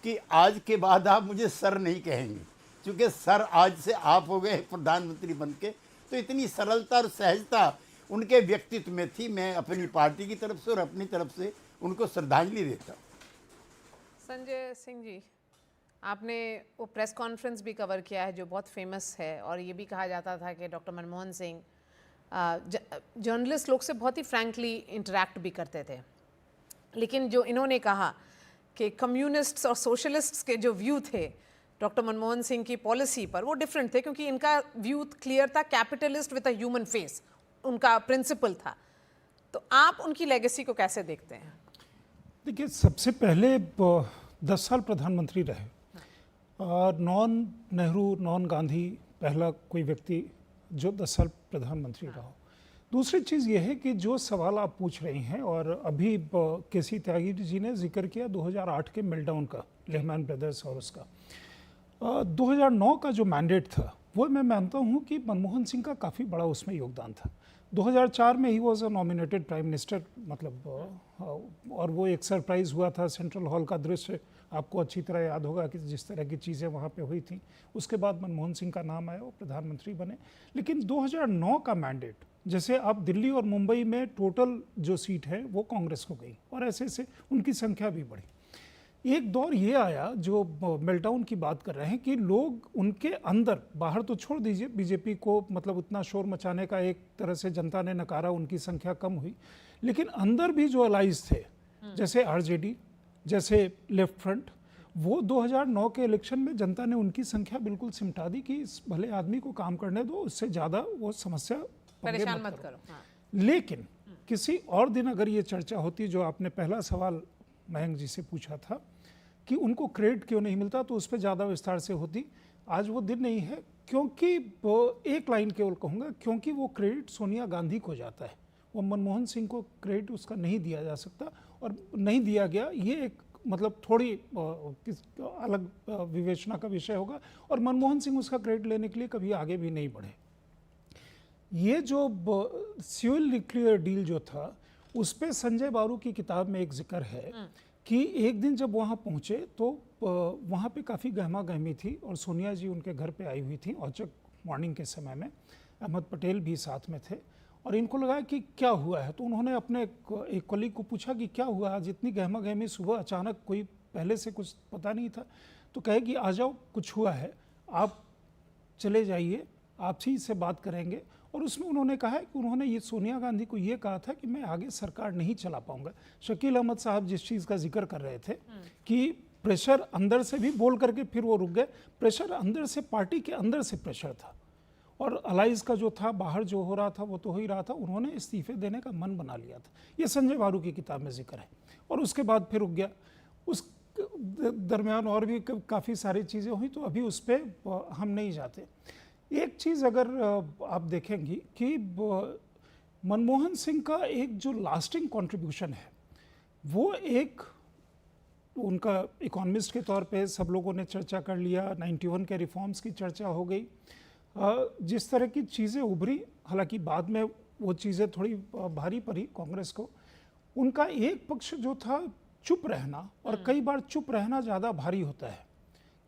कि आज के बाद आप मुझे सर नहीं कहेंगे, क्योंकि सर आज से आप हो गए प्रधानमंत्री बन के। तो इतनी सरलता और सहजता उनके व्यक्तित्व में थी। मैं अपनी पार्टी की तरफ से और अपनी तरफ से उनको श्रद्धांजलि देता हूँ। संजय सिंह जी, आपने वो प्रेस कॉन्फ्रेंस भी कवर किया है जो बहुत फेमस है, और ये भी कहा जाता था कि डॉक्टर मनमोहन सिंह जर्नलिस्ट लोग से बहुत ही फ्रैंकली इंटरैक्ट भी करते थे। लेकिन जो इन्होंने कहा कि कम्युनिस्ट्स और सोशलिस्ट्स के जो व्यू थे डॉक्टर मनमोहन सिंह की पॉलिसी पर, वो डिफरेंट थे, क्योंकि इनका व्यू क्लियर था, capitalist with a human face उनका प्रिंसिपल था। तो आप उनकी लेगेसी को कैसे देखते हैं? देखिए, सबसे पहले 10 साल प्रधानमंत्री रहे और नॉन नेहरू नॉन गांधी पहला कोई व्यक्ति जो 10 साल प्रधानमंत्री रहा। दूसरी चीज़ ये है कि जो सवाल आप पूछ रही हैं, और अभी केसी त्यागी जी ने जिक्र किया 2008 के मेल्टडाउन का, लेहमैन ब्रदर्स और उसका 2009 का जो मैंडेट था, वो मैं मानता हूँ कि मनमोहन सिंह का काफ़ी बड़ा उसमें योगदान था। 2004 में he was a nominated prime minister, मतलब और वो एक सरप्राइज़ हुआ था। सेंट्रल हॉल का दृश्य आपको अच्छी तरह याद होगा कि जिस तरह की चीज़ें वहाँ पे हुई थी। उसके बाद मनमोहन सिंह का नाम आया, वो प्रधानमंत्री बने। लेकिन 2009 का मैंडेट, जैसे अब दिल्ली और मुंबई में टोटल जो सीट है वो कांग्रेस को गई, और ऐसे से उनकी संख्या भी बढ़ी। एक दौर ये आया जो मेल्टडाउन की बात कर रहे हैं कि लोग उनके अंदर, बाहर तो छोड़ दीजिए, बीजेपी को मतलब उतना शोर मचाने का एक तरह से जनता ने नकारा, उनकी संख्या कम हुई। लेकिन अंदर भी जो अलाइज थे, जैसे आरजेडी, जैसे लेफ्ट फ्रंट, वो 2009 के इलेक्शन में जनता ने उनकी संख्या बिल्कुल सिमटा दी कि इस भले आदमी को काम करने दो, उससे ज़्यादा वो समस्या परेशान मत करो। हाँ। लेकिन किसी और दिन अगर ये चर्चा होती, जो आपने पहला सवाल मयंक जी से पूछा था कि उनको क्रेडिट क्यों नहीं मिलता, तो उस पर ज़्यादा विस्तार से होती। आज वो दिन नहीं है, क्योंकि एक लाइन केवल कहूँगा, क्योंकि वो क्रेडिट सोनिया गांधी को जाता है, वो मनमोहन सिंह को क्रेडिट उसका नहीं दिया जा सकता, और नहीं दिया गया। ये एक मतलब थोड़ी अलग विवेचना का विषय होगा, और मनमोहन सिंह उसका क्रेडिट लेने के लिए कभी आगे भी नहीं बढ़े। ये जो सिविल न्यूक्लियर डील जो था, उस पर संजय बारू की किताब में एक जिक्र है कि एक दिन जब वहाँ पहुँचे तो वहाँ पे काफ़ी गहमा गहमी थी, और सोनिया जी उनके घर पे आई हुई थी औचक मॉर्निंग के समय में, अहमद पटेल भी साथ में थे, और इनको लगा कि क्या हुआ है। तो उन्होंने अपने एक कलीग को पूछा कि क्या हुआ आज, इतनी गहमा गहमी सुबह अचानक, कोई पहले से कुछ पता नहीं था। तो कहे कि आ जाओ, कुछ हुआ है, आप चले जाइए, आपसी से बात करेंगे। और उसमें उन्होंने कहा है कि उन्होंने ये सोनिया गांधी को ये कहा था कि मैं आगे सरकार नहीं चला पाऊंगा। शकील अहमद साहब जिस चीज़ का जिक्र कर रहे थे कि प्रेशर अंदर से भी बोल करके फिर वो रुक गए, प्रेशर अंदर से, पार्टी के अंदर से प्रेशर था, और अलाइज का जो था, बाहर जो हो रहा था वो तो हो ही रहा था। उन्होंने इस्तीफे देने का मन बना लिया था, ये संजय बारू की किताब में जिक्र है, और उसके बाद फिर रुक गया। उस दरमियान और भी काफ़ी सारी चीज़ें हुई, तो अभी उस पर हम नहीं जाते। एक चीज़ अगर आप देखेंगी कि मनमोहन सिंह का एक जो लास्टिंग कंट्रीब्यूशन है, वो एक उनका इकोनॉमिस्ट के तौर पे सब लोगों ने चर्चा कर लिया, 91 के रिफॉर्म्स की चर्चा हो गई, जिस तरह की चीज़ें उभरी, हालांकि बाद में वो चीज़ें थोड़ी भारी पड़ी कांग्रेस को। उनका एक पक्ष जो था चुप रहना, और कई बार चुप रहना ज़्यादा भारी होता है।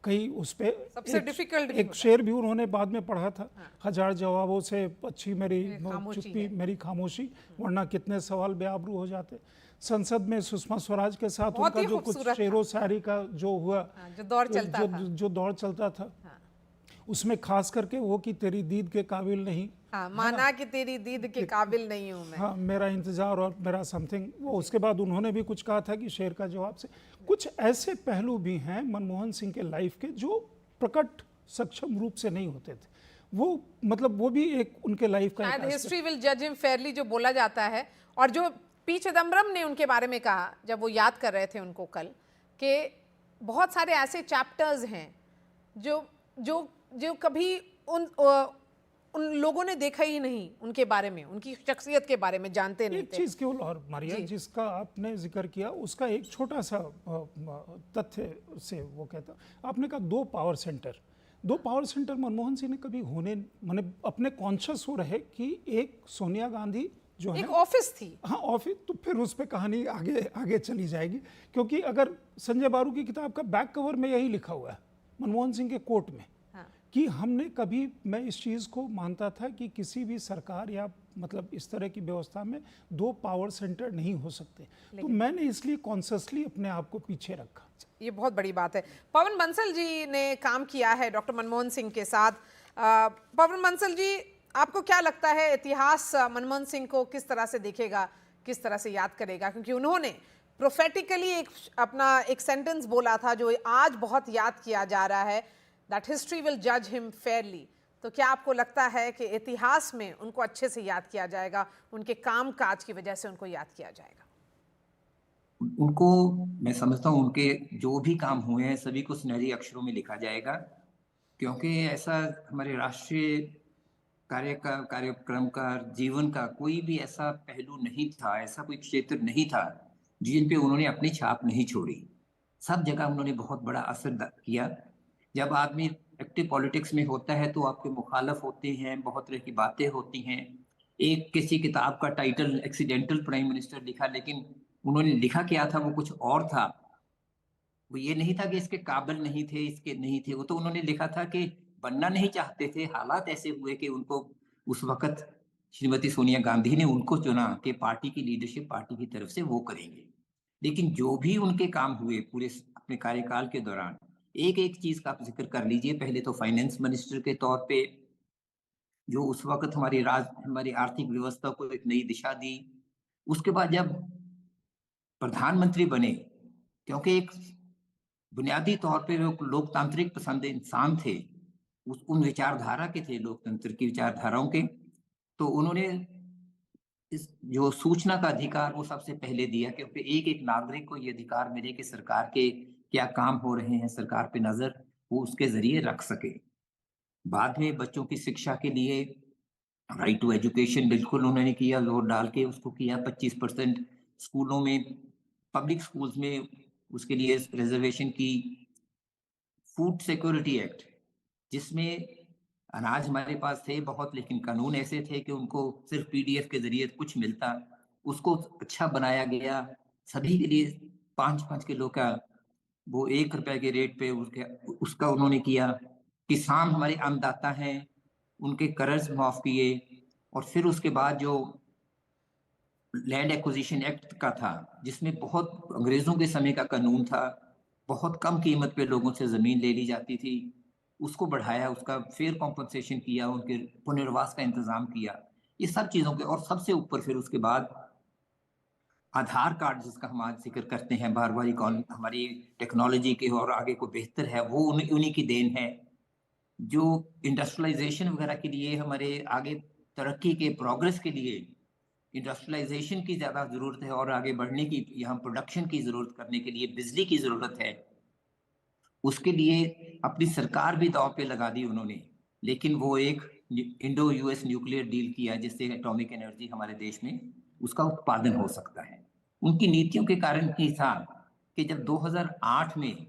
कई उस पे सबसे डिफिकल्ट एक शेर भी उन्होंने बाद में पढ़ा था, 1000 जवाबों से अच्छी मेरी चुप्पी, मेरी खामोशी, वरना कितने सवाल बेआबरू हो जाते। संसद में सुषमा स्वराज के साथ उनका जो कुछ शेरो शायरी का जो हुआ, जो दौर चलता था, उसमें खास करके वो कि तेरी दीद के काबिल नहीं, हाँ, माना कि तेरी दीद के काबिल नहीं हूं मैं। हाँ, मेरा इंतजार और मेरा समथिंग, वो उसके बाद उन्होंने भी कुछ कहा था कि शेर का जवाब से। कुछ ऐसे पहलू भी हैं मनमोहन सिंह के लाइफ के जो प्रकट सक्षम रूप से नहीं होते थे। वो मतलब वो भी एक उनके लाइफ का शायद हिस्ट्री विल जज हिम फेयरली जो बोला जाता है। और जो पी चिदम्बरम ने उनके बारे में कहा जब वो याद कर रहे थे उनको कल, कि बहुत सारे ऐसे चैप्टर्स हैं जो जो जो कभी उन लोगों ने देखा ही नहीं, उनके बारे में, उनकी शख्सियत के बारे में जानते नहीं थे। एक चीज़ केवल और मारिया जिसका आपने जिक्र किया, उसका एक छोटा सा तथ्य से वो कहता, आपने कहा 2 पावर सेंटर मनमोहन सिंह ने कभी होने, माने अपने कॉन्शियस हो रहे कि एक सोनिया गांधी जो है एक ऑफिस थी, हाँ ऑफिस, तो फिर उस पर कहानी आगे चली जाएगी। क्योंकि अगर संजय बारू की किताब का बैक कवर में यही लिखा हुआ है मनमोहन सिंह के कोट में, कि हमने कभी, मैं इस चीज़ को मानता था कि किसी भी सरकार या मतलब इस तरह की व्यवस्था में 2 पावर सेंटर नहीं हो सकते, तो मैंने इसलिए कॉन्शियसली अपने आप को पीछे रखा। ये बहुत बड़ी बात है। पवन बंसल जी ने काम किया है डॉक्टर मनमोहन सिंह के साथ। पवन बंसल जी, आपको क्या लगता है इतिहास मनमोहन सिंह को किस तरह से देखेगा, किस तरह से याद करेगा? क्योंकि उन्होंने प्रोफेटिकली एक सेंटेंस बोला था जो आज बहुत याद किया जा रहा है, that history will judge him fairly। तो क्या आपको लगता है कि इतिहास में उनको अच्छे से याद किया जाएगा, उनके काम काज की वजह से उनको याद किया जाएगा? उनको मैं समझता हूँ उनके जो भी काम हुए हैं सभी को सुनहरी अक्षरों में लिखा जाएगा, क्योंकि ऐसा हमारे राष्ट्रीय कार्यक्रम का, जीवन का कोई भी ऐसा पहलू नहीं था, ऐसा कोई क्षेत्र नहीं था जिन पे उन्होंने अपनी छाप नहीं छोड़ी। सब जगह उन्होंने बहुत बड़ा असर किया। जब आदमी एक्टिव पॉलिटिक्स में होता है तो आपके मुखालफ होते हैं, बहुत तरह की बातें होती हैं। एक किसी किताब का टाइटल एक्सीडेंटल प्राइम मिनिस्टर लिखा, लेकिन उन्होंने लिखा क्या था वो कुछ और था। वो ये नहीं था कि इसके काबिल नहीं थे, इसके नहीं थे, वो तो उन्होंने लिखा था कि बनना नहीं चाहते थे, हालात ऐसे हुए कि उनको उस वक्त श्रीमती सोनिया गांधी ने उनको चुना कि पार्टी की लीडरशिप पार्टी की तरफ से वो करेंगे। लेकिन जो भी उनके काम हुए पूरे अपने कार्यकाल के दौरान, एक एक चीज का आप जिक्र कर लीजिए। पहले तो फाइनेंस मिनिस्टर के तौर पे जो उस वक्त हमारी आर्थिक व्यवस्था को एक नई दिशा दी। उसके बाद जब प्रधानमंत्री बने, क्योंकि एक बुनियादी तौर पे लोकतांत्रिक पसंद इंसान थे, उन विचारधारा के थे, लोकतंत्र की विचारधाराओं के, तो उन्होंने इस जो सूचना का अधिकार वो सबसे पहले दिया, क्योंकि एक एक नागरिक को ये अधिकार मिले कि सरकार के क्या काम हो रहे हैं, सरकार पे नजर वो उसके जरिए रख सके। बाद में बच्चों की शिक्षा के लिए राइट टू एजुकेशन बिल्कुल उन्होंने किया, जोर डाल के उसको किया। 25% स्कूलों में, पब्लिक स्कूल्स में उसके लिए रिजर्वेशन की। फूड सिक्योरिटी एक्ट, जिसमें अनाज हमारे पास थे बहुत, लेकिन कानून ऐसे थे कि उनको सिर्फ पीडीएफ के जरिए कुछ मिलता, उसको अच्छा बनाया गया। सभी के लिए 5-5 किलो का वो 1 रुपए के रेट पे उसका उन्होंने किया। किसान हमारे अन्नदाता हैं, उनके कर्ज माफ किए। और फिर उसके बाद जो लैंड एक्विजिशन एक्ट का था, जिसमें बहुत अंग्रेजों के समय का कानून था, बहुत कम कीमत पे लोगों से जमीन ले ली जाती थी, उसको बढ़ाया, उसका फेयर कॉम्पनसेशन किया, उनके पुनर्वास का इंतजाम किया। ये सब चीजों के, और सबसे ऊपर फिर उसके बाद आधार कार्ड, जिसका हम आज जिक्र करते हैं, बार बार हमारी टेक्नोलॉजी के और आगे को बेहतर है, वो उन्हीं की देन है। जो इंडस्ट्रियलाइजेशन वगैरह के लिए, हमारे आगे तरक्की के प्रोग्रेस के लिए इंडस्ट्रियलाइजेशन की ज़्यादा ज़रूरत है, और आगे बढ़ने की, यहाँ प्रोडक्शन की ज़रूरत करने के लिए बिजली की ज़रूरत है। उसके लिए अपनी सरकार भी दांव पे लगा दी उन्होंने, लेकिन वो एक इंडो यूएस न्यूक्लियर डील किया, जिससे एटॉमिक एनर्जी हमारे देश में उसका उत्पादन हो सकता है। उनकी नीतियों के कारण ही था कि जब 2008 में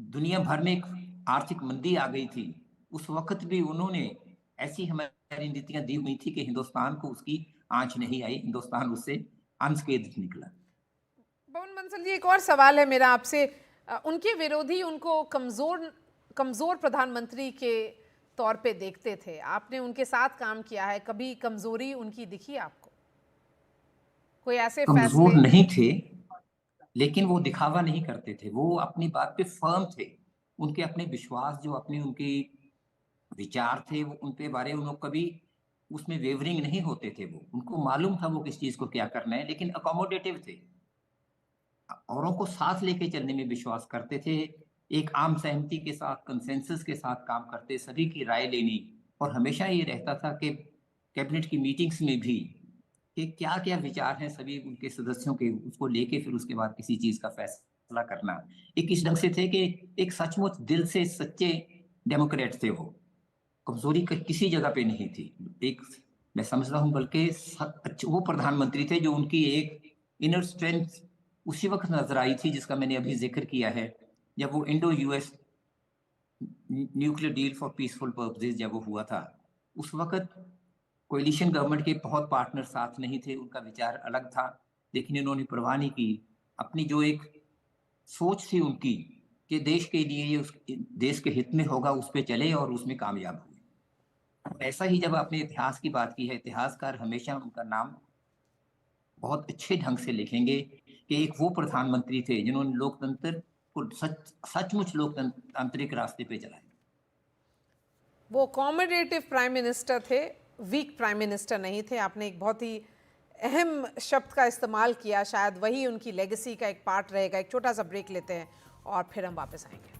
दुनिया भर में एक आर्थिक मंदी आ गई थी, उस वक्त भी उन्होंने ऐसी हमारी नीतियां दी हुई थी कि हिंदुस्तान को उसकी आंच नहीं आई, हिंदुस्तान उससे अनस्केथ्ड निकला। पवन बंसल जी, एक और सवाल है मेरा आपसे। उनके विरोधी उनको कमजोर प्रधानमंत्री के तौर पे देखते थे, आपने उनके साथ काम किया है, कभी कमजोरी उनकी दिखी आपको? कोई ऐसे कमजोर नहीं थे, लेकिन वो दिखावा नहीं करते थे, वो अपनी बात पे फर्म थे। उनके अपने विश्वास, जो अपने उनके विचार थे, वो उनके बारे में उन्होंने कभी उसमें वेवरिंग नहीं होते थे। वो उनको मालूम था वो किस चीज को क्या करना है, लेकिन अकोमोडेटिव थे, औरों को साथ लेके चलने में विश्वास करते थे, एक आम सहमति के साथ, कंसेंसस के साथ काम करते, सभी की राय लेनी। और हमेशा ये रहता था कि कैबिनेट की मीटिंग्स में भी कि क्या क्या विचार हैं सभी उनके सदस्यों के, उसको लेके फिर उसके बाद किसी चीज का फैसला करना। एक इस ढंग से थे कि एक सचमुच दिल से सच्चे डेमोक्रेट थे। वो कमजोरी किसी जगह पे नहीं थी। एक मैं समझता हूँ बल्कि वो प्रधानमंत्री थे जो उनकी एक इनर स्ट्रेंथ उसी वक्त नजर आई थी जिसका मैंने अभी जिक्र किया है, जब वो Indo US nuclear deal for peaceful purposes जब वो हुआ था। उस वक्त कोलिशन गवर्नमेंट के बहुत पार्टनर साथ नहीं थे, उनका विचार अलग था, लेकिन इन्होंने परवाह नहीं की। अपनी जो एक सोच थी उनकी कि देश के लिए ये उस देश के हित में होगा, उस पर चले और उसमें कामयाब हुए। ऐसा ही जब आपने इतिहास की बात की है, इतिहासकार हमेशा उनका नाम बहुत अच्छे ढंग से लिखेंगे कि एक वो प्रधानमंत्री थे जिन्होंने लोकतंत्र को सचमुच लोकतांत्रिक रास्ते पे चलाया। वो अकोमोडेटिव प्राइम मिनिस्टर थे, वीक प्राइम मिनिस्टर नहीं थे। आपने एक बहुत ही अहम शब्द का इस्तेमाल किया, शायद वही उनकी लेगेसी का एक पार्ट रहेगा। एक छोटा सा ब्रेक लेते हैं और फिर हम वापस आएंगे।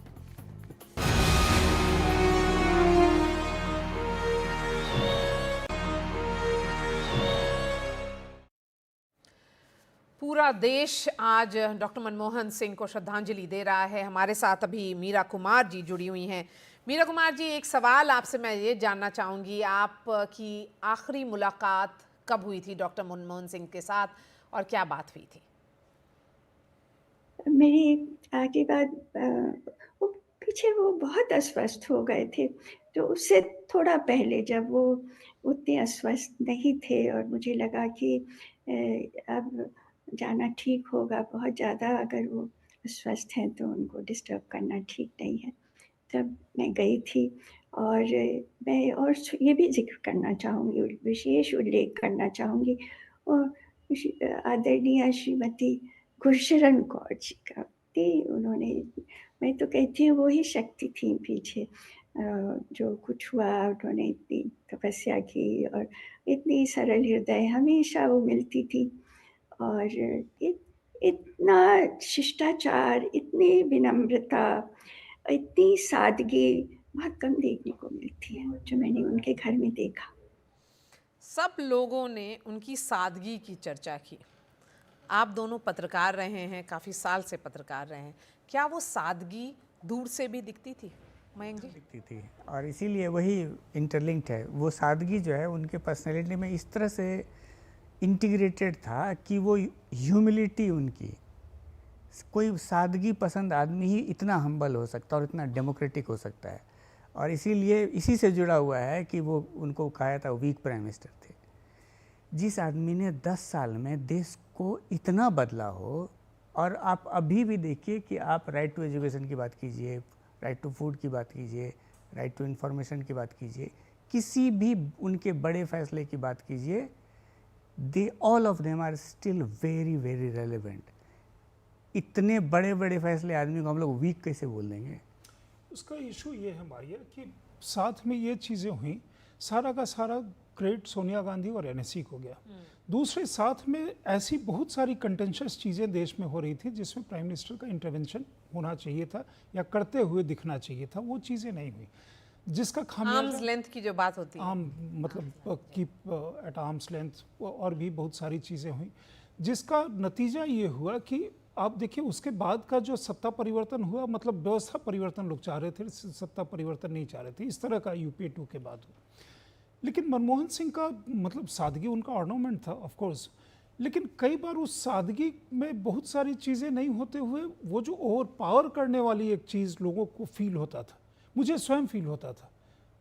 पूरा देश आज डॉक्टर मनमोहन सिंह को श्रद्धांजलि दे रहा है। हमारे साथ अभी मीरा कुमार जी जुड़ी हुई हैं। मीरा कुमार जी, एक सवाल आपसे मैं ये जानना चाहूँगी, आपकी आखिरी मुलाकात कब हुई थी डॉक्टर मनमोहन सिंह के साथ और क्या बात हुई थी? मेरी आगे बात वो पीछे वो बहुत अस्वस्थ हो गए थे, तो उससे थोड़ा पहले जब वो उतने अस्वस्थ नहीं थे और मुझे लगा कि अब जाना ठीक होगा, बहुत ज़्यादा अगर वो अस्वस्थ हैं तो उनको डिस्टर्ब करना ठीक नहीं है, तब मैं गई थी। और मैं और ये भी जिक्र करना चाहूँगी, विशेष उल्लेख करना चाहूँगी और आदरणीय श्रीमती गुरशरण कौर जी का। उन्होंने, मैं तो कहती हूँ वो ही शक्ति थी पीछे, जो कुछ हुआ उन्होंने इतनी तपस्या की और इतनी सरल हृदय हमेशा वो मिलती थी। और इतना शिष्टाचार, इतनी विनम्रता, इतनी सादगी बहुत कम देखने को मिलती है, जो मैंने उनके घर में देखा। सब लोगों ने उनकी सादगी की चर्चा की। आप दोनों पत्रकार रहे हैं, काफ़ी साल से पत्रकार रहे हैं, क्या वो सादगी दूर से भी दिखती थी मयंक जी? दिखती थी, और इसीलिए वही इंटरलिंक्ड है। वो सादगी जो है उनके पर्सनैलिटी में इस तरह से इंटीग्रेटेड था कि वो ह्यूमिलिटी उनकी, कोई सादगी पसंद आदमी ही इतना हम्बल हो सकता है और इतना डेमोक्रेटिक हो सकता है। और इसीलिए इसी से जुड़ा हुआ है कि वो उनको कहा था वीक प्राइम मिनिस्टर थे। जिस आदमी ने 10 साल में देश को इतना बदला हो, और आप अभी भी देखिए कि आप राइट टू एजुकेशन की बात कीजिए, राइट टू फूड की बात कीजिए, राइट टू इन्फॉर्मेशन की बात कीजिए, किसी भी उनके बड़े फैसले की बात कीजिए, they all of them are still very very relevant. इतने बड़े बड़े फैसले आदमी को हम लोग वीक कैसे बोल देंगे? उसका इशू ये है मारिया कि साथ में ये चीज़ें हुई, सारा का सारा क्रेडिट सोनिया गांधी और एनएससी को गया। दूसरे साथ में ऐसी बहुत सारी कंटेंशियस चीज़ें देश में हो रही थी जिसमें प्राइम मिनिस्टर का इंटरवेंशन होना चाहिए था या करते हुए दिखना चाहिए था, वो चीज़ें नहीं हुई, जिसका खामियाजा आर्म्स लेंथ की जो बात होती है, आम मतलब कीप एट आर्म्स लेंथ, और भी बहुत सारी चीज़ें हुई, जिसका नतीजा ये हुआ कि आप देखिए उसके बाद का जो सत्ता परिवर्तन हुआ, मतलब व्यवस्था परिवर्तन लोग चाह रहे थे, सत्ता परिवर्तन नहीं चाह रहे थे, इस तरह का यूपीए 2 के बाद हुआ। लेकिन मनमोहन सिंह का मतलब सादगी उनका ऑर्नामेंट था ऑफ कोर्स, लेकिन कई बार उस सादगी में बहुत सारी चीज़ें नहीं होते हुए वो जो ओवर पावर करने वाली एक चीज़ लोगों को फील होता था, मुझे स्वयं फील होता था।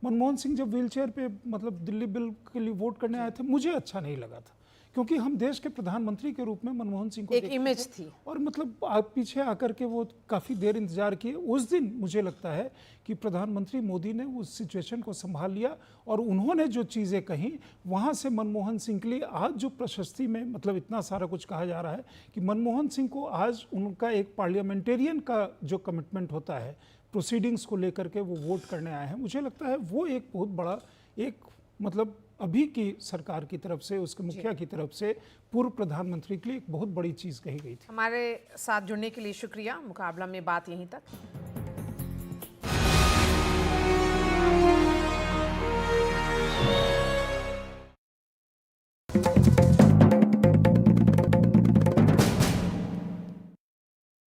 मनमोहन सिंह जब व्हीलचेयर पे मतलब दिल्ली बिल के लिए वोट करने आए थे, मुझे अच्छा नहीं लगा था, क्योंकि हम देश के प्रधानमंत्री के रूप में मनमोहन सिंह को एक इमेज थी, और मतलब आप पीछे आकर के वो काफ़ी देर इंतजार किए। उस दिन मुझे लगता है कि प्रधानमंत्री मोदी ने उस सिचुएशन को संभाल लिया और उन्होंने जो चीज़ें कहीं, वहाँ से मनमोहन सिंह के लिए आज जो प्रशस्ति में मतलब इतना सारा कुछ कहा जा रहा है कि मनमोहन सिंह को आज उनका एक पार्लियामेंटेरियन का जो कमिटमेंट होता है प्रोसीडिंग्स को लेकर के वो वोट करने आए हैं, मुझे लगता है वो एक बहुत बड़ा एक मतलब अभी की सरकार की तरफ से, उसके मुखिया की तरफ से पूर्व प्रधानमंत्री के लिए एक बहुत बड़ी चीज़ कही गई थी। हमारे साथ जुड़ने के लिए शुक्रिया। मुकाबला में बात यहीं तक।